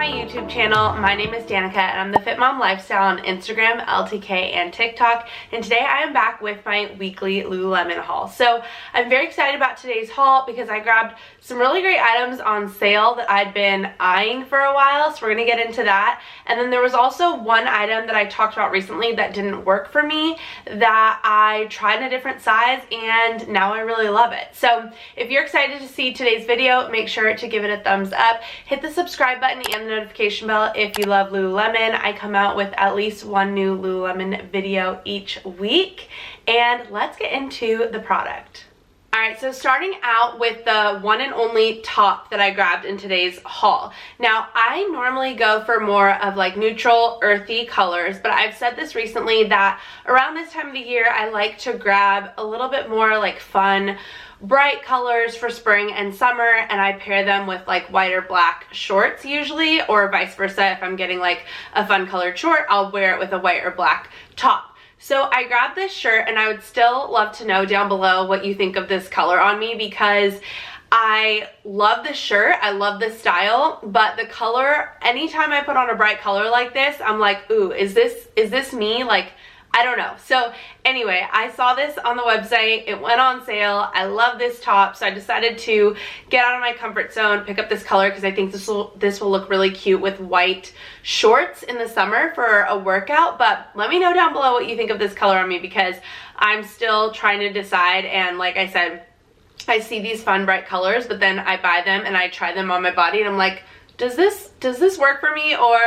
my YouTube channel. My name is Danica and I'm the Fit Mom Lifestyle on Instagram, LTK, and TikTok. And today I am back with my weekly Lululemon haul. So I'm very excited about today's haul because I grabbed some really great items on sale that I'd been eyeing for a while. So we're going to get into that. And then there was also one item that I talked about recently that didn't work for me that I tried in a different size and now I really love it. So if you're excited to see today's video, make sure to give it a thumbs up. Hit the subscribe button and the notification bell if you love Lululemon. I come out with at least one new Lululemon video each week. And let's get into the product. Alright, so starting out with the one and only top that I grabbed in today's haul. Now, I normally go for more of like neutral, earthy colors, but I've said this recently that around this time of the year, I like to grab a little bit more like fun, bright colors for spring and summer, and I pair them with like white or black shorts usually, or vice versa. If I'm getting like a fun colored short, I'll wear it with a white or black top. So I grabbed this shirt and I would still love to know down below what you think of this color on me because I love the shirt, I love the style, but the color, anytime I put on a bright color like this, I'm like, ooh, is this me? Like, I don't know. So anyway, I saw this on the website. It went on sale. I love this top, so I decided to get out of my comfort zone, pick up this color because I think this will look really cute with white shorts in the summer for a workout. But let me know down below what you think of this color on me because I'm still trying to decide. And like I said, I see these fun bright colors, but then I buy them and I try them on my body and I'm like, does this work for me or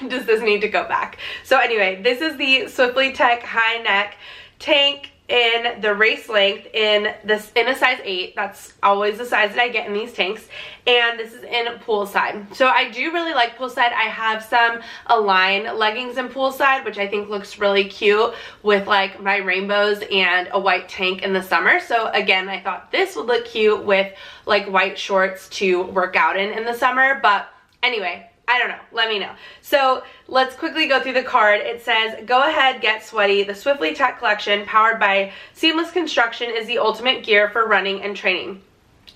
does this need to go back? So anyway, this is the Swiftly Tech high neck tank in the race length in a size 8. That's always the size that I get in these tanks, and this is in Poolside. So I do really like Poolside. I have some Align leggings in Poolside, which I think looks really cute with like my rainbows and a white tank in the summer. So again, I thought this would look cute with like white shorts to work out in the summer. But anyway, I don't know. Let me know. So let's quickly go through the card. It says, go ahead, get sweaty. The Swiftly Tech collection powered by seamless construction is the ultimate gear for running and training.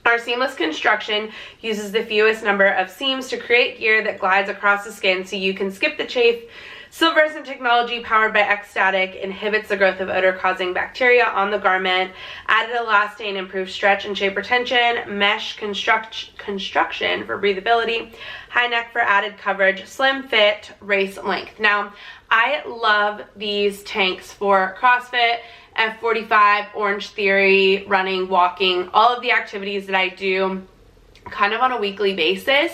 Our seamless construction uses the fewest number of seams to create gear that glides across the skin so you can skip the chafe. Silverescent technology powered by X-Static inhibits the growth of odor-causing bacteria on the garment. Added elastane improves stretch and shape retention. Mesh construction for breathability. High neck for added coverage. Slim fit, race length. Now, I love these tanks for CrossFit, F45, Orange Theory, running, walking, all of the activities that I do kind of on a weekly basis.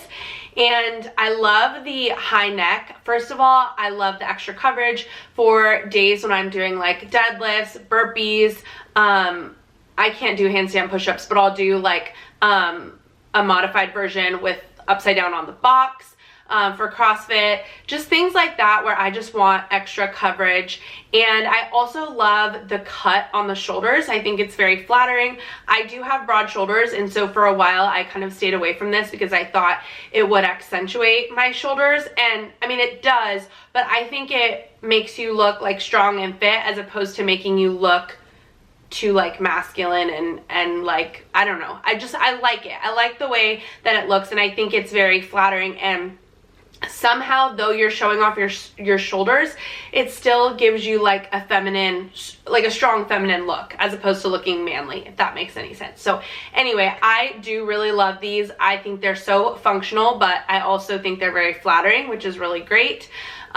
And I love the high neck. First of all, I love the extra coverage for days when I'm doing like deadlifts, burpees. I can't do handstand push-ups, but I'll do like a modified version with upside down on the box. For CrossFit, just things like that where I just want extra coverage. And I also love the cut on the shoulders. I think it's very flattering. I do have broad shoulders, and so for a while I kind of stayed away from this because I thought it would accentuate my shoulders, and I mean it does, but I think it makes you look like strong and fit as opposed to making you look too like masculine and like, I don't know. I like it. I like the way that it looks, and I think it's very flattering. And somehow, though you're showing off your shoulders, it still gives you like a feminine, like a strong feminine look as opposed to looking manly, if that makes any sense. So anyway, I do really love these. I think they're so functional, but I also think they're very flattering, which is really great.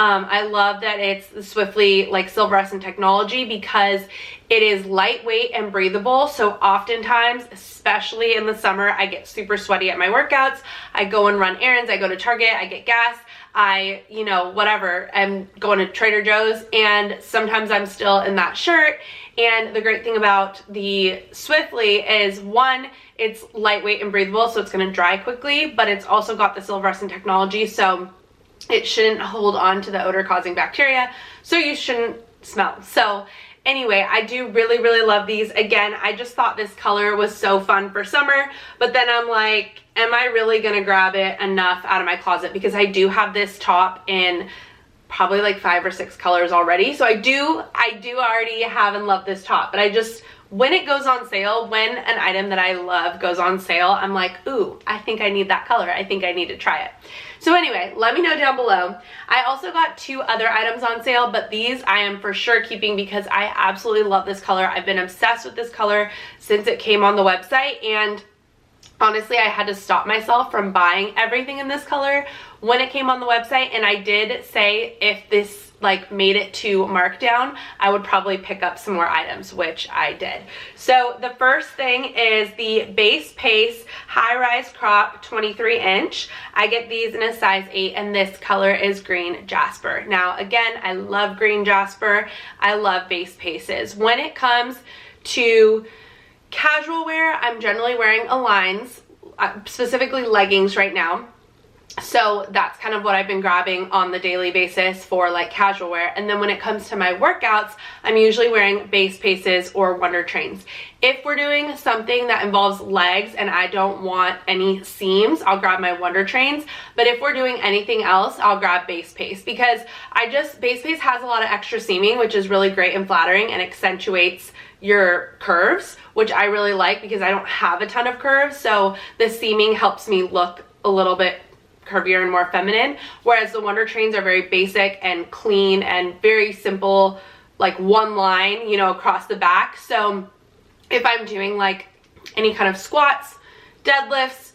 I love that it's the Swiftly like silverescent technology because it is lightweight and breathable. So oftentimes, especially in the summer, I get super sweaty at my workouts. I go and run errands. I go to Target. I get gas. Whatever. I'm going to Trader Joe's, and sometimes I'm still in that shirt. And the great thing about the Swiftly is, one, it's lightweight and breathable, so it's going to dry quickly, but it's also got the silverescent technology, so it shouldn't hold on to the odor-causing bacteria, so you shouldn't smell. So anyway, I do really, really love these. Again, I just thought this color was so fun for summer, but then I'm like, am I really gonna grab it enough out of my closet? Because I do have this top in probably like 5 or 6 colors already. So I do already have and love this top, but I just when it goes on sale, when an item that I love goes on sale, I'm like, ooh, I think I need that color. I think I need to try it. So anyway, let me know down below. I also got 2 other items on sale, but these I am for sure keeping because I absolutely love this color. I've been obsessed with this color since it came on the website, and honestly, I had to stop myself from buying everything in this color when it came on the website, and I did say if this like made it to markdown, I would probably pick up some more items, which I did. So the first thing is the Base Pace high-rise crop 23-inch. I get these in a size 8, and this color is green Jasper. Now again, I love green Jasper. I love Base Paces. When it comes to casual wear, I'm generally wearing Aligns, specifically leggings right now. So that's kind of what I've been grabbing on the daily basis for like casual wear. And then when it comes to my workouts, I'm usually wearing Base Paces or Wunder trains. If we're doing something that involves legs and I don't want any seams, I'll grab my Wunder trains. But if we're doing anything else, I'll grab Base Pace because Base Pace has a lot of extra seaming, which is really great and flattering and accentuates your curves, which I really like because I don't have a ton of curves. So the seaming helps me look a little bit curvier and more feminine, whereas the Wunder trains are very basic and clean and very simple, like one line, you know, across the back. So if I'm doing like any kind of squats, deadlifts,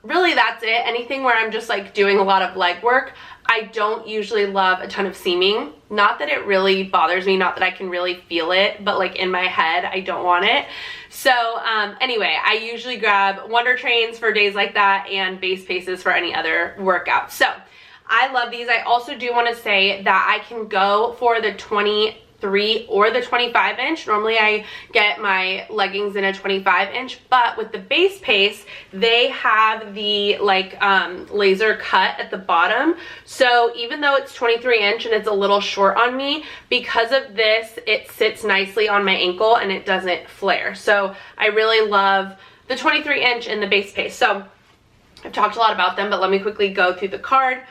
really that's it. Anything where I'm just like doing a lot of leg work, I don't usually love a ton of seaming. Not that it really bothers me, not that I can really feel it, but like in my head, I don't want it. So anyway, I usually grab Wunder trains for days like that and Base Paces for any other workout. So I love these. I also do want to say that I can go for the 23 or the 25-inch. Normally I get my leggings in a 25-inch, but with the Base Pace, they have the like laser cut at the bottom. So even though it's 23-inch and it's a little short on me, because of this, it sits nicely on my ankle and it doesn't flare. So I really love the 23-inch and the Base Pace. So I've talked a lot about them, but let me quickly go through the card.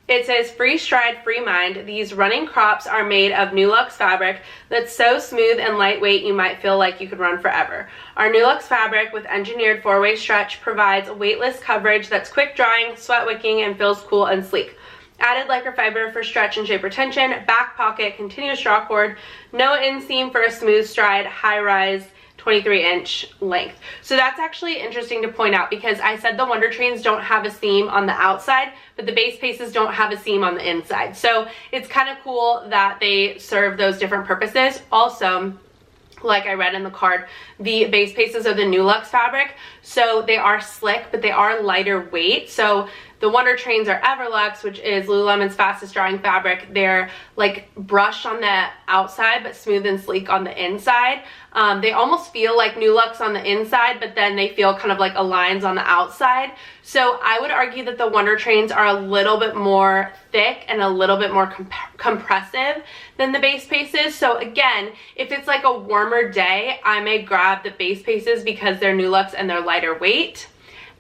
It says, free stride, free mind. These running crops are made of Nulux fabric that's so smooth and lightweight you might feel like you could run forever. Our Nulux fabric with engineered 4-way stretch provides weightless coverage that's quick drying, sweat wicking, and feels cool and sleek. Added lycra fiber for stretch and shape retention, back pocket, continuous draw cord, no inseam for a smooth stride, high rise, 23-inch length. So that's actually interesting to point out because I said the Wunder trains don't have a seam on the outside, but the Base Paces don't have a seam on the inside. So it's kind of cool that they serve those different purposes. Also, like I read in the card, the Base Paces are the Nulux fabric, so they are slick, but they are lighter weight. So the Wunder trains are Everlux, which is Lululemon's fastest drying fabric. They're like brushed on the outside, but smooth and sleek on the inside. They almost feel like Nulux on the inside, but then they feel kind of like Aligns on the outside. So I would argue that the Wunder trains are a little bit more thick and a little bit more compressive than the Base Paces. So again, if it's like a warmer day, I may grab the Base Paces because they're Nulux and they're lighter weight.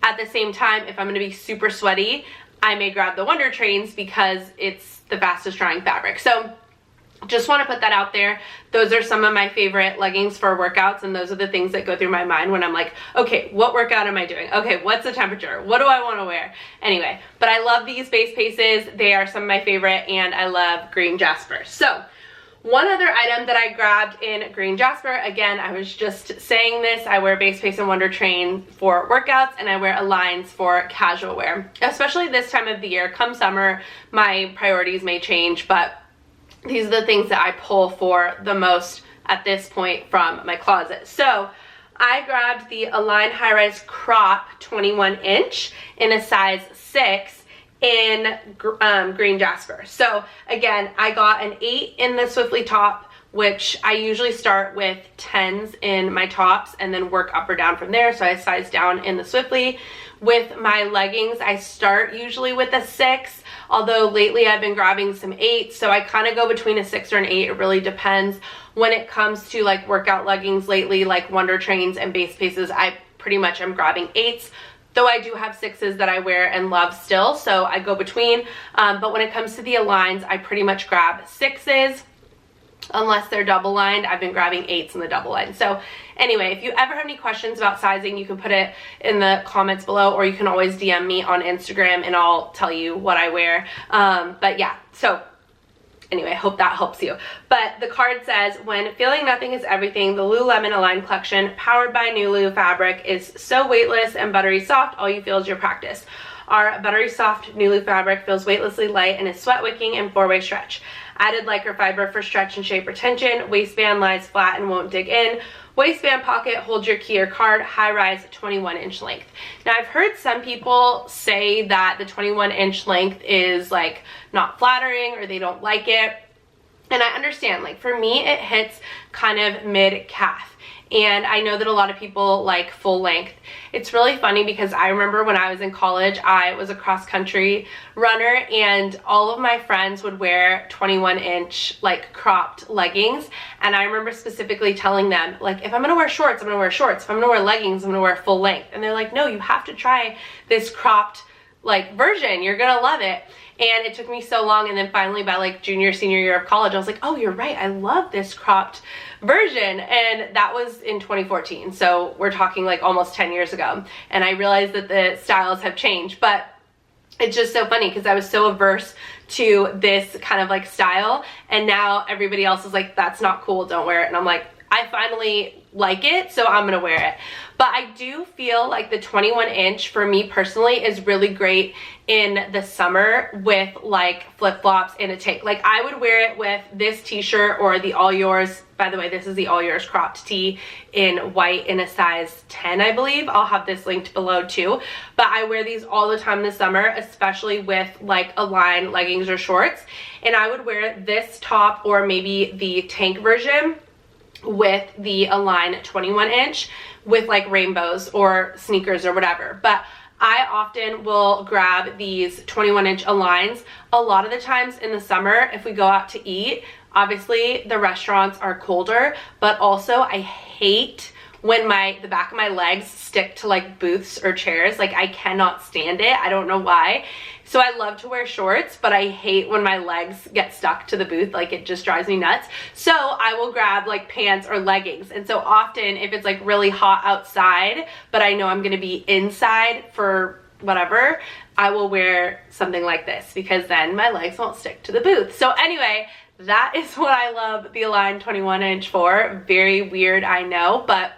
At the same time, if I'm going to be super sweaty, I may grab the Wunder trains because it's the fastest drying fabric. So just want to put that out there. Those are some of my favorite leggings for workouts, and those are the things that go through my mind when I'm like, okay, what workout am I doing? Okay, what's the temperature? What do I want to wear? Anyway, but I love these Base Paces. They are some of my favorite, and I love green Jasper. So one other item that I grabbed in green Jasper, again, I was just saying this, I wear Base Pace and Wunder train for workouts, and I wear Aligns for casual wear. Especially this time of the year. Come summer, my priorities may change, but these are the things that I pull for the most at this point from my closet. So I grabbed the Align High Rise Crop 21-inch in a size 6 in green Jasper. So again, I got an 8 in the Swiftly top, which I usually start with 10s in my tops and then work up or down from there. So I size down in the Swiftly. With my leggings, I start usually with a 6, although lately I've been grabbing some 8s, so I kind of go between a 6 or an 8. It really depends. When it comes to like workout leggings lately, like Wunder trains and Base Paces, I pretty much am grabbing 8s. Though I do have 6s that I wear and love still, so I go between. But when it comes to the Aligns, I pretty much grab 6s. unless they're double lined. I've been grabbing 8s in the double line. So anyway, if you ever have any questions about sizing, you can put it in the comments below, or you can always DM me on Instagram and I'll tell you what I wear. But yeah, so anyway, I hope that helps you. But the card says, when feeling nothing is everything, the Lululemon Align collection, powered by Nulu fabric, is so weightless and buttery soft, all you feel is your practice. Our buttery soft Nulu fabric feels weightlessly light and is sweat wicking and 4-way stretch. Added lycra fiber for stretch and shape retention. Waistband lies flat and won't dig in. Waistband pocket holds your key or card. High rise 21-inch length. Now I've heard some people say that the 21-inch length is like not flattering, or they don't like it. And I understand, like for me it hits kind of mid calf. And I know that a lot of people like full length. It's really funny because I remember when I was in college, I was a cross country runner, and all of my friends would wear 21-inch like cropped leggings. And I remember specifically telling them, like, if I'm gonna wear shorts, I'm gonna wear shorts. If I'm gonna wear leggings, I'm gonna wear full length. And they're like, no, you have to try this cropped like version. You're gonna love it. And it took me so long, and then finally by like junior, senior year of college, I was like, oh, you're right, I love this cropped version. And that was in 2014. So we're talking like almost 10 years ago. And I realized that the styles have changed, but it's just so funny because I was so averse to this kind of like style, and now everybody else is like, that's not cool, don't wear it. And I'm like, I finally like it, so I'm gonna wear it. But I do feel like the 21-inch for me personally is really great in the summer with like flip-flops and a tank. Like I would wear it with this t-shirt or the All Yours. By the way, this is the All Yours cropped tee in white in a size 10, I believe. I'll have this linked below too. But I wear these all the time in the summer, especially with like Align leggings or shorts. And I would wear this top or maybe the tank version with the Align 21-inch with like rainbows or sneakers or whatever. But I often will grab these 21-inch Aligns a lot of the times in the summer if we go out to eat. Obviously the restaurants are colder, but also I hate when the back of my legs stick to like booths or chairs. Like I cannot stand it. I don't know why. So I love to wear shorts, but I hate when my legs get stuck to the booth. Like it just drives me nuts. So I will grab like pants or leggings. And so often if it's like really hot outside, but I know I'm gonna be inside for whatever, I will wear something like this because then my legs won't stick to the booth. So anyway, that is what I love the Align 21-inch for. Very weird, I know, but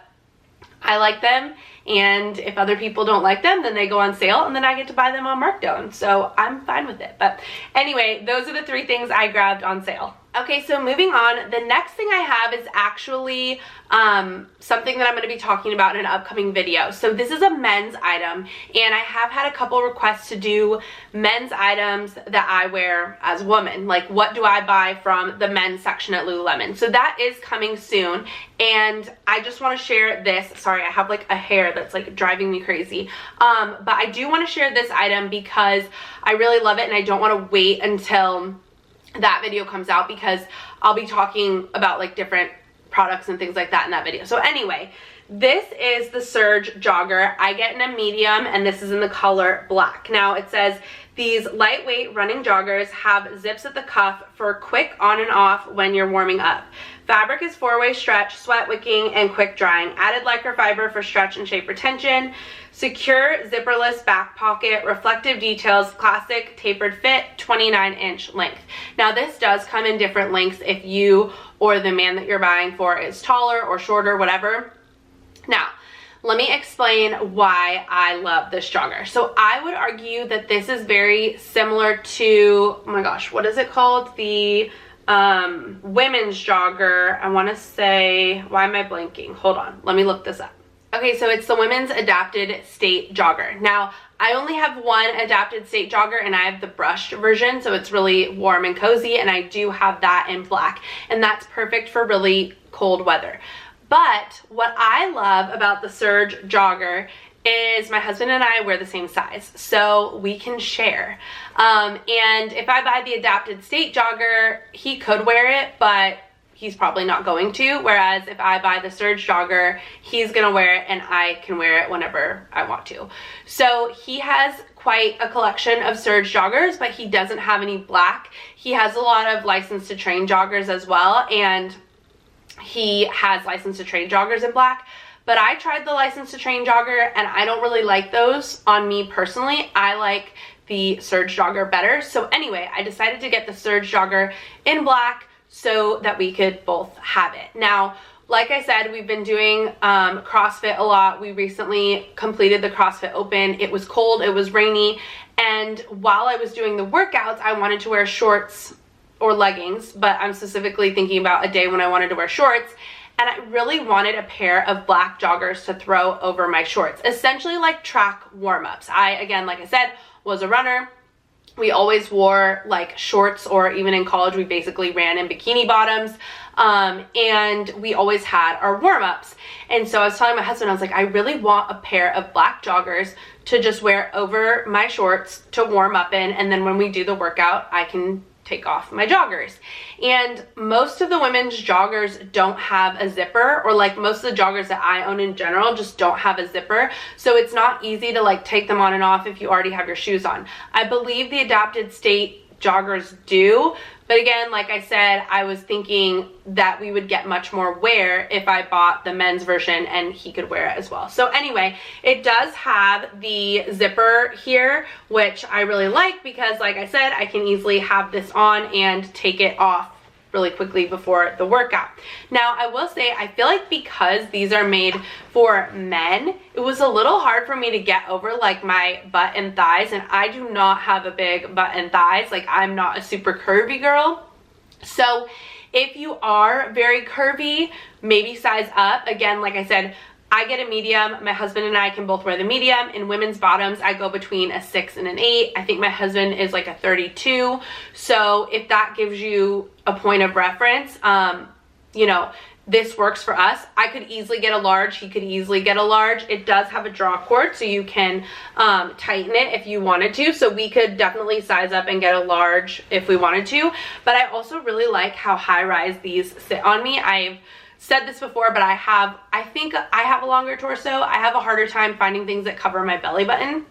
I like them. And if other people don't like them, then they go on sale and then I get to buy them on markdown. So I'm fine with it. But anyway, those are the 3 things I grabbed on sale. Okay, so moving on, the next thing I have is actually something that I'm going to be talking about in an upcoming video. So this is a men's item, and I have had a couple requests to do men's items that I wear as a woman. Like, what do I buy from the men's section at Lululemon? So that is coming soon, and I just want to share this. Sorry, I have like a hair that's like driving me crazy. But I do want to share this item because I really love it, and I don't want to wait until that video comes out because I'll be talking about like different products and things like that in that video. So anyway, this is the Surge Jogger. I get in a medium, and this is in the color black. Now it says, these lightweight running joggers have zips at the cuff for quick on and off when you're warming up. Fabric is 4-way stretch, sweat wicking, and quick drying. Added lycra fiber for stretch and shape retention. Secure zipperless back pocket, reflective details, classic tapered fit, 29-inch length. Now this does come in different lengths if you or the man that you're buying for is taller or shorter, whatever. Now, let me explain why I love this jogger. So I would argue that this is very similar to, oh my gosh, what is it called? The women's jogger. I want to say, why am I blanking? Hold on, let me look this up. Okay, so it's the women's adapted state jogger. Now, I only have one adapted state jogger, and I have the brushed version, so it's really warm and cozy, and I do have that in black, and that's perfect for really cold weather. But what I love about the Surge Jogger is my husband and I wear the same size, so we can share. And if I buy the adapted state jogger, he could wear it, but he's probably not going to. Whereas if I buy the Surge Jogger, he's gonna wear it and I can wear it whenever I want to. So he has quite a collection of Surge joggers, but he doesn't have any black. He has a lot of License to Train joggers as well, and he has License to Train joggers in black. But I tried the License to Train jogger and I don't really like those on me personally. I like the Surge jogger better. So anyway, I decided to get the Surge jogger in black so that we could both have it. Now, like I said, we've been doing CrossFit a lot. We recently completed the CrossFit Open. It was cold, it was rainy, and while I was doing the workouts, I wanted to wear shorts or leggings, but I'm specifically thinking about a day when I wanted to wear shorts. And I really wanted a pair of black joggers to throw over my shorts, essentially like track warm-ups. Again, like I said, was a runner. We always wore like shorts, or even in college, we basically ran in bikini bottoms. And we always had our warm-ups. And so I was telling my husband, I was like, I really want a pair of black joggers to just wear over my shorts to warm up in. And then when we do the workout, I can take off my joggers. And most of the women's joggers don't have a zipper, or like most of the joggers that I own in general just don't have a zipper. So it's not easy to like take them on and off if you already have your shoes on. I believe the Adapted State joggers do, but again, like I said, I was thinking that we would get much more wear if I bought the men's version and he could wear it as well. So anyway, it does have the zipper here, which I really like because like I said, I can easily have this on and take it off really quickly before the workout. Now, I will say, I feel like because these are made for men, it was a little hard for me to get over like my butt and thighs, and I do not have a big butt and thighs. Like, I'm not a super curvy girl. So if you are very curvy, maybe size up. Again, like I said, I get a medium. My husband and I can both wear the medium. In women's bottoms, I go between a 6 and an 8. I think my husband is like a 32. So if that gives you a point of reference, you know, this works for us. I could easily get a large. He could easily get a large. It does have a draw cord, so you can tighten it if you wanted to. So we could definitely size up and get a large if we wanted to. But I also really like how high-rise these sit on me. I've said this before, but I think I have a longer torso. I have a harder time finding things that cover my belly button.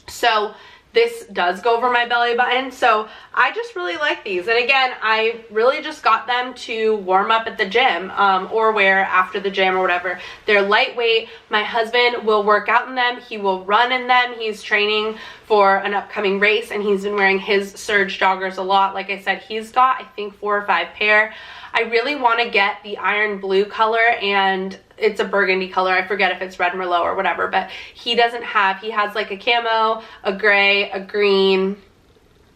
So this does go over my belly button. So I just really like these. And again, I really just got them to warm up at the gym or wear after the gym or whatever. They're lightweight. My husband will work out in them. He will run in them. He's training for an upcoming race and he's been wearing his Surge joggers a lot. Like I said, he's got, I think, 4 or 5 pair. I really want to get the iron blue color, and it's a burgundy color. I forget if it's red Merlot or whatever, but he doesn't have, he has like a camo, a gray, a green,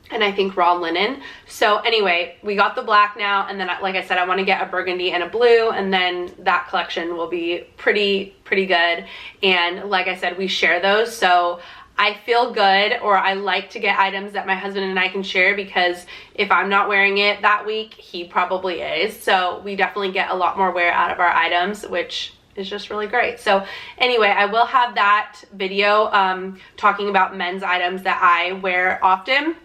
and I think raw linen. So anyway, we got the black now, and then like I said, I want to get a burgundy and a blue, and then that collection will be pretty good. And like I said, we share those, so I feel good, or I like to get items that my husband and I can share, because if I'm not wearing it that week, he probably is. So we definitely get a lot more wear out of our items, which is just really great. So anyway, I will have that video talking about men's items that I wear often.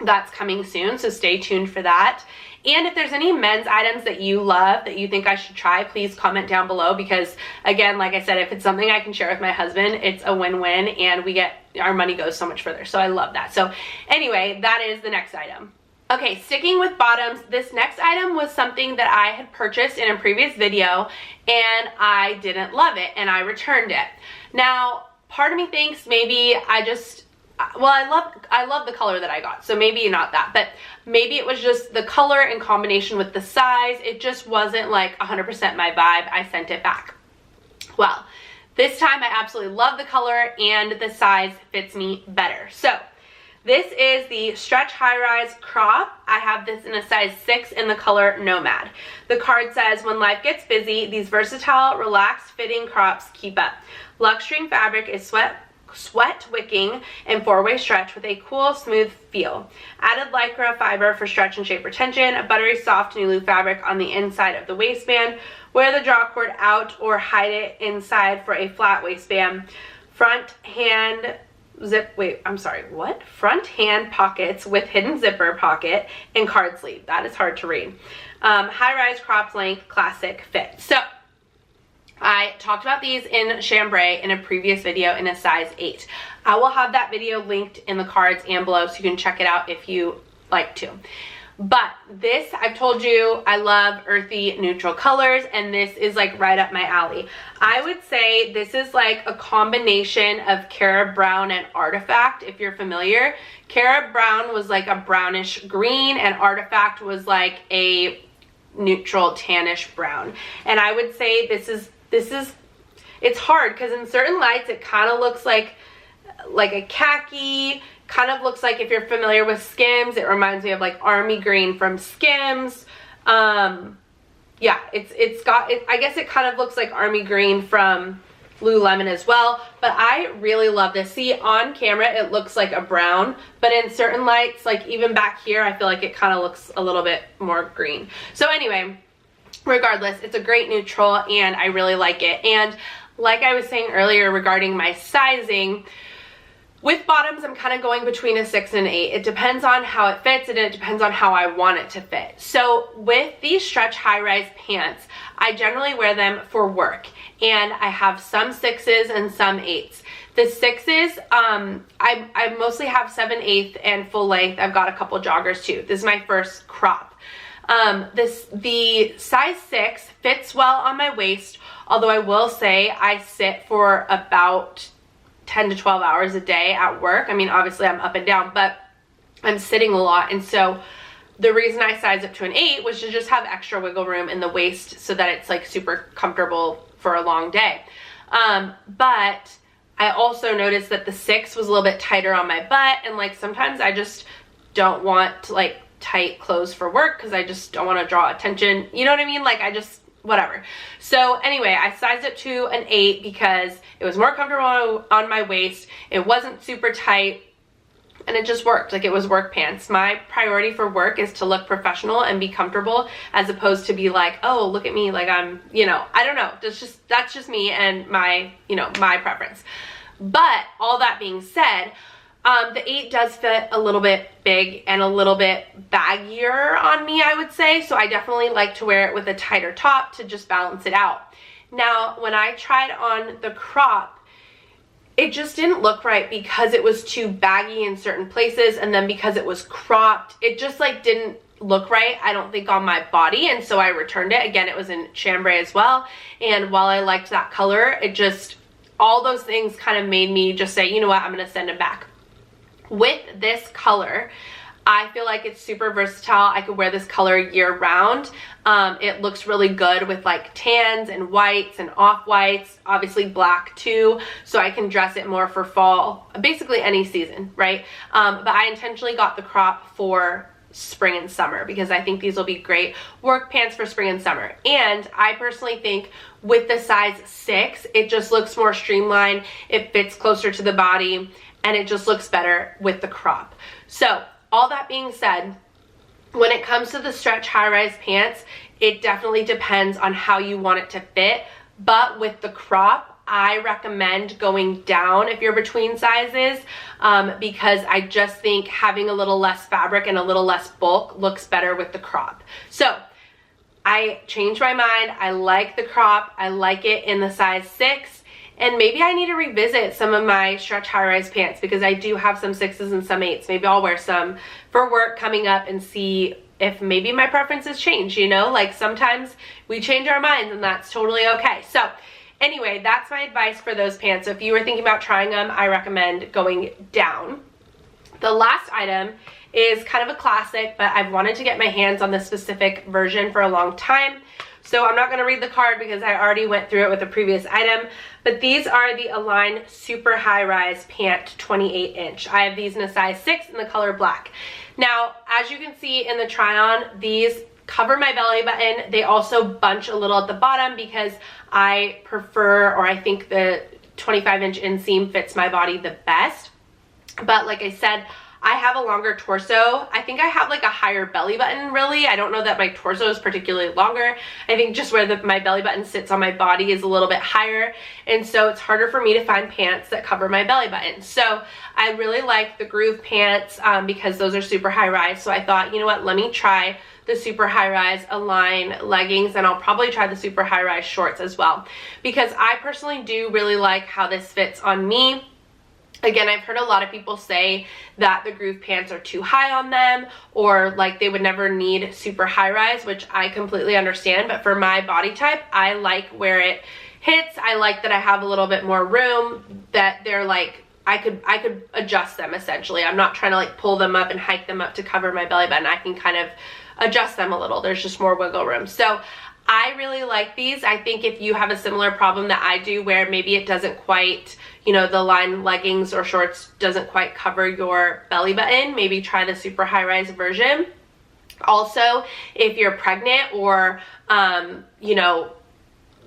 That's coming soon, so stay tuned for that. And if there's any men's items that you love that you think I should try, please comment down below, because again, like I said, if it's something I can share with my husband, it's a win-win, and our money goes so much further. So I love that. So anyway, that is the next item. Okay, sticking with bottoms, this next item was something that I had purchased in a previous video and I didn't love it and I returned it. Now, part of me thinks maybe I love the color that I got, so maybe not that, but maybe it was just the color in combination with the size. It just wasn't like 100% my vibe. I sent it back. Well, this time I absolutely love the color and the size fits me better. So this is the Stretch High Rise Crop. I have this in a size 6 in the color Nomad. The card says, when life gets busy, these versatile, relaxed fitting crops keep up. Luxtreme fabric is sweat wicking and 4-way stretch with a cool, smooth feel. Added lycra fiber for stretch and shape retention. A buttery soft Nulu fabric on the inside of the waistband. Wear the draw cord out or hide it inside for a flat waistband. Front hand pockets with hidden zipper pocket and card sleeve. That is hard to read. high-rise cropped length classic fit. So I talked about these in chambray in a previous video in a size 8. I will have that video linked in the cards and below so you can check it out if you like to. But this, I've told you, I love earthy neutral colors, and this is like right up my alley. I would say this is like a combination of Cara Brown and Artifact, if you're familiar. Cara Brown was like a brownish green, and Artifact was like a neutral tannish brown. And I would say this is it's hard because in certain lights it kind of looks like a khaki, kind of looks like, if you're familiar with Skims, it reminds me of like army green from Skims. Yeah, I guess it kind of looks like army green from Lululemon as well, but I really love this. See, on camera it looks like a brown, but in certain lights, like even back here, I feel like it kind of looks a little bit more green. So anyway, regardless, it's a great neutral and I really like it. And like I was saying earlier regarding my sizing, with bottoms, I'm kind of going between a 6 and an 8. It depends on how it fits and it depends on how I want it to fit. So with these stretch high-rise pants, I generally wear them for work, and I have some 6s and some 8s. The 6s, I mostly have 7/8 and full length. I've got a couple joggers too. This is my first crop. The size 6 fits well on my waist, although I will say I sit for about 10 to 12 hours a day at work. I mean, obviously I'm up and down, but I'm sitting a lot. And so the reason I sized up to an 8 was to just have extra wiggle room in the waist so that it's like super comfortable for a long day. But I also noticed that the 6 was a little bit tighter on my butt, and like sometimes I just don't want like tight clothes for work because I just don't want to draw attention. You know what I mean? Like I just, whatever. So anyway, I sized it to an 8 because it was more comfortable on my waist. It wasn't super tight and it just worked. Like it was work pants. My priority for work is to look professional and be comfortable, as opposed to be like, oh, look at me, like I'm, you know, I don't know. That's just me and my, you know, my preference. But all that being said, the 8 does fit a little bit big and a little bit baggier on me, I would say. So I definitely like to wear it with a tighter top to just balance it out. Now, when I tried on the crop, it just didn't look right because it was too baggy in certain places, and then because it was cropped, it just like didn't look right, I don't think, on my body, and so I returned it. Again, it was in chambray as well, and while I liked that color, it just, all those things kind of made me just say, you know what, I'm gonna send it back. With this color, I feel like it's super versatile. I could wear this color year round. It looks really good with like tans and whites and off-whites, obviously black too, so I can dress it more for fall, basically any season, right? But I intentionally got the crop for spring and summer because I think these will be great work pants for spring and summer. And I personally think with the size 6, it just looks more streamlined, it fits closer to the body, and it just looks better with the crop. So all that being said, when it comes to the stretch high-rise pants, it definitely depends on how you want it to fit. But with the crop, I recommend going down if you're between sizes, because I just think having a little less fabric and a little less bulk looks better with the crop. So I changed my mind. I like the crop. I like it in the size 6. And maybe I need to revisit some of my stretch high-rise pants because I do have some 6s and some 8s. Maybe I'll wear some for work coming up and see if maybe my preferences change, you know? Like sometimes we change our minds and that's totally okay. So anyway, that's my advice for those pants. So if you were thinking about trying them, I recommend going down. The last item is kind of a classic, but I've wanted to get my hands on this specific version for a long time. So I'm not going to read the card because I already went through it with the previous item, but these are the Align Super High Rise Pant 28 inch. I have these in a size 6 in the color black. Now, as you can see in the try on, these cover my belly button. They also bunch a little at the bottom because I prefer, or I think the 25 inch inseam fits my body the best. But like I said, I have a longer torso. I think I have like a higher belly button, really. I don't know that my torso is particularly longer. I think just where my belly button sits on my body is a little bit higher, and so it's harder for me to find pants that cover my belly button. So I really like the groove pants because those are super high rise. So I thought, you know what, let me try the super high rise Align leggings, and I'll probably try the super high rise shorts as well, because I personally do really like how this fits on me. Again, I've heard a lot of people say that the groove pants are too high on them, or like they would never need super high rise, which I completely understand. But for my body type, I like where it hits. I like that I have a little bit more room, that they're like, I could adjust them essentially. I'm not trying to like pull them up and hike them up to cover my belly button. I can kind of adjust them a little. There's just more wiggle room. So I really like these. I think if you have a similar problem that I do, where maybe it doesn't quite, you know, the Align leggings or shorts doesn't quite cover your belly button, maybe try the super high rise version. Also, if you're pregnant, or you know,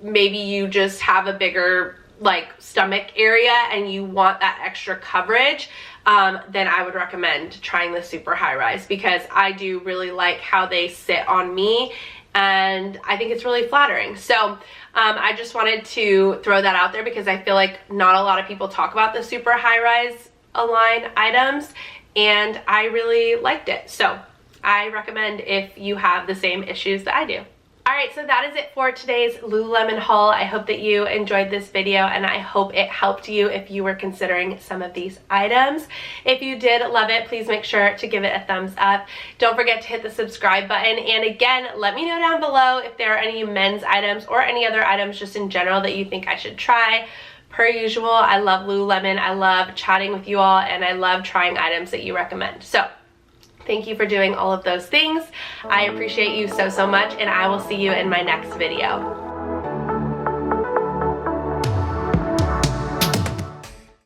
maybe you just have a bigger like stomach area and you want that extra coverage, then I would recommend trying the super high rise, because I do really like how they sit on me, and I think it's really flattering. So I just wanted to throw that out there, because I feel like not a lot of people talk about the super high rise Align items, and I really liked it. So I recommend if you have the same issues that I do. Alright, so that is it for today's Lululemon haul. I hope that you enjoyed this video, and I hope it helped you if you were considering some of these items. If you did love it, please make sure to give it a thumbs up. Don't forget to hit the subscribe button, and again, let me know down below if there are any men's items or any other items just in general that you think I should try. Per usual, I love Lululemon, I love chatting with you all, and I love trying items that you recommend. So thank you for doing all of those things. I appreciate you so much, and I will see you in my next video.